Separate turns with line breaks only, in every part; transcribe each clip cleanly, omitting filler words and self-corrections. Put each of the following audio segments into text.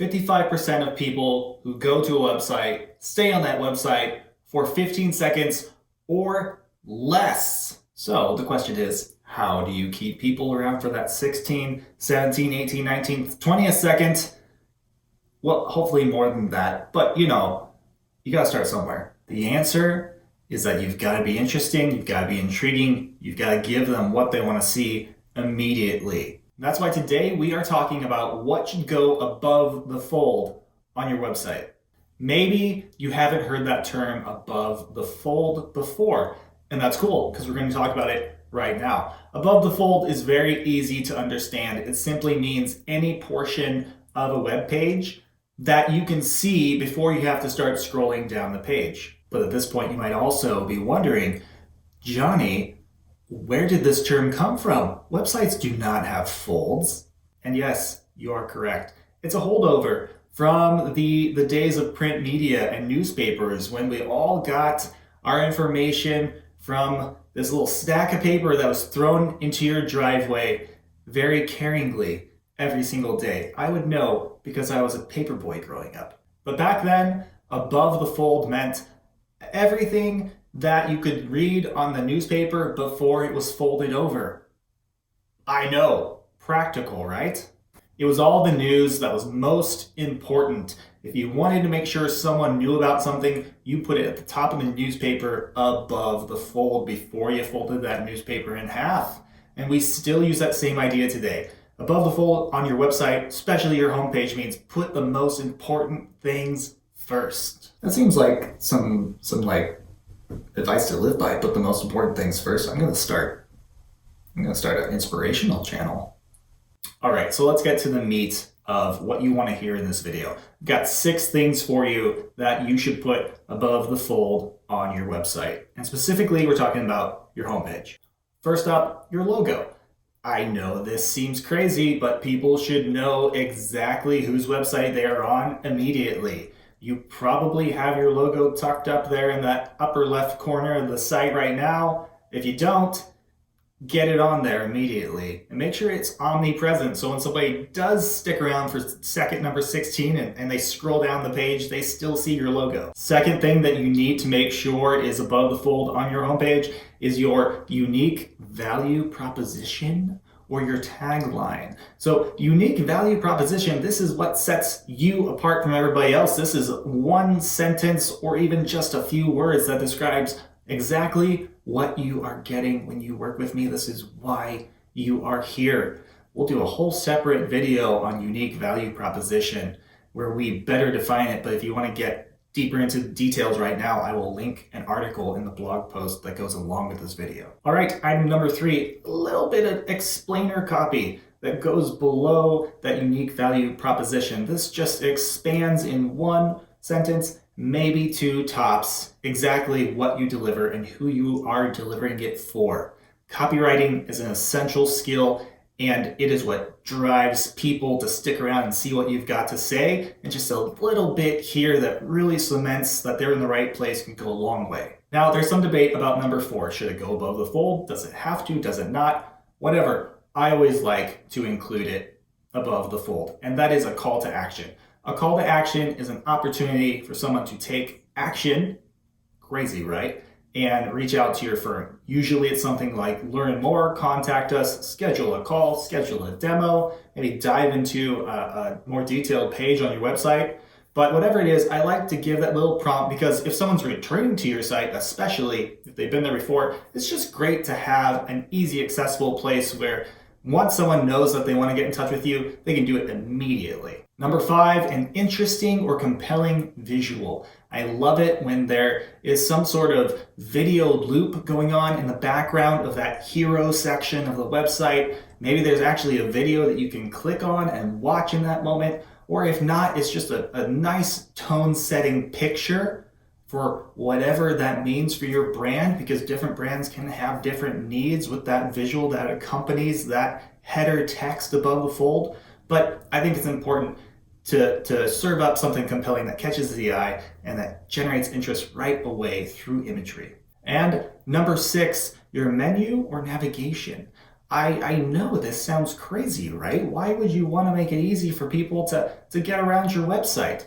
55% of people who go to a website stay on that website for 15 seconds or less. So the question is, how do you keep people around for that 16, 17, 18, 19, 20th second? Well, hopefully more than that, but you gotta start somewhere. The answer is that you've gotta be interesting, you've gotta be intriguing, you've gotta give them what they wanna see immediately. That's why today we are talking about what should go above the fold on your website. Maybe you haven't heard that term above the fold before, and that's cool because we're going to talk about it right now. Above the fold is very easy to understand. It simply means any portion of a web page that you can see before you have to start scrolling down the page. But at this point, you might also be wondering, Johnny, where did this term come from? Websites do not have folds. And yes, you are correct. It's a holdover from the days of print media and newspapers when we all got our information from this little stack of paper that was thrown into your driveway very caringly every single day. I would know because I was a paper boy growing up. But back then, above the fold meant everything that you could read on the newspaper before it was folded over. I know, practical, right? It was all the news that was most important. If you wanted to make sure someone knew about something, you put it at the top of the newspaper above the fold before you folded that newspaper in half. And we still use that same idea today. Above the fold on your website, especially your homepage, means put the most important things first. That seems like some advice to live by. Put the most important things first. I'm gonna start an inspirational channel. All right, so let's get to the meat of what you want to hear in this video. I've got 6 things for you that you should put above the fold on your website. And specifically, we're talking about your homepage. First up, your logo. I know this seems crazy, but people should know exactly whose website they are on immediately. You probably have your logo tucked up there in that upper left corner of the site right now. If you don't, get it on there immediately and make sure it's omnipresent so when somebody does stick around for second number 16 and they scroll down the page, they still see your logo. Second thing that you need to make sure is above the fold on your homepage is your unique value proposition or your tagline. So unique value proposition, this is what sets you apart from everybody else. This is one sentence or even just a few words that describes exactly what you are getting when you work with me. This is why you are here. We'll do a whole separate video on unique value proposition where we better define it. But if you want to get deeper into the details right now, I will link an article in the blog post that goes along with this video. All right, item number 3, a little bit of explainer copy that goes below that unique value proposition. This just expands in one sentence, maybe 2 tops, exactly what you deliver and who you are delivering it for. Copywriting is an essential skill, and it is what drives people to stick around and see what you've got to say. And just a little bit here that really cements that they're in the right place can go a long way. Now, there's some debate about number 4. Should it go above the fold? Does it have to? Does it not? Whatever. I always like to include it above the fold, and that is a call to action. A call to action is an opportunity for someone to take action, crazy, right? And reach out to your firm. Usually it's something like learn more, contact us, schedule a call, schedule a demo, maybe dive into a more detailed page on your website. But whatever it is, I like to give that little prompt because if someone's returning to your site, especially if they've been there before, it's just great to have an easy, accessible place where once someone knows that they want to get in touch with you, they can do it immediately. Number 5, an interesting or compelling visual. I love it when there is some sort of video loop going on in the background of that hero section of the website. Maybe there's actually a video that you can click on and watch in that moment. Or if not, it's just a nice tone-setting picture for whatever that means for your brand, because different brands can have different needs with that visual that accompanies that header text above the fold. But I think it's important to serve up something compelling that catches the eye and that generates interest right away through imagery. And number 6, your menu or navigation. I know this sounds crazy, right? Why would you want to make it easy for people to get around your website?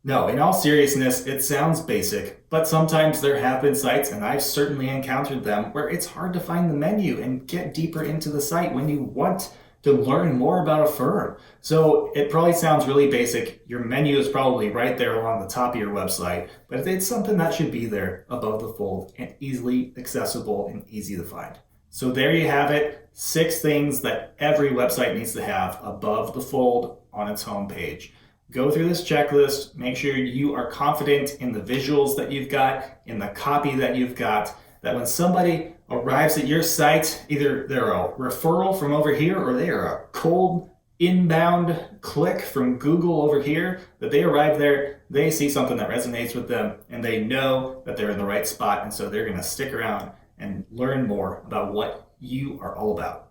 No, in all seriousness, it sounds basic, but sometimes there have been sites, and I've certainly encountered them, where it's hard to find the menu and get deeper into the site when you want to learn more about a firm. So it probably sounds really basic. Your menu is probably right there along the top of your website, but it's something that should be there above the fold and easily accessible and easy to find. So there you have it, 6 things that every website needs to have above the fold on its homepage. Go through this checklist, make sure you are confident in the visuals that you've got, in the copy that you've got, that when somebody arrives at your site, either they're a referral from over here or they are a cold inbound click from Google over here, that they arrive there, they see something that resonates with them, and they know that they're in the right spot, and so they're going to stick around and learn more about what you are all about.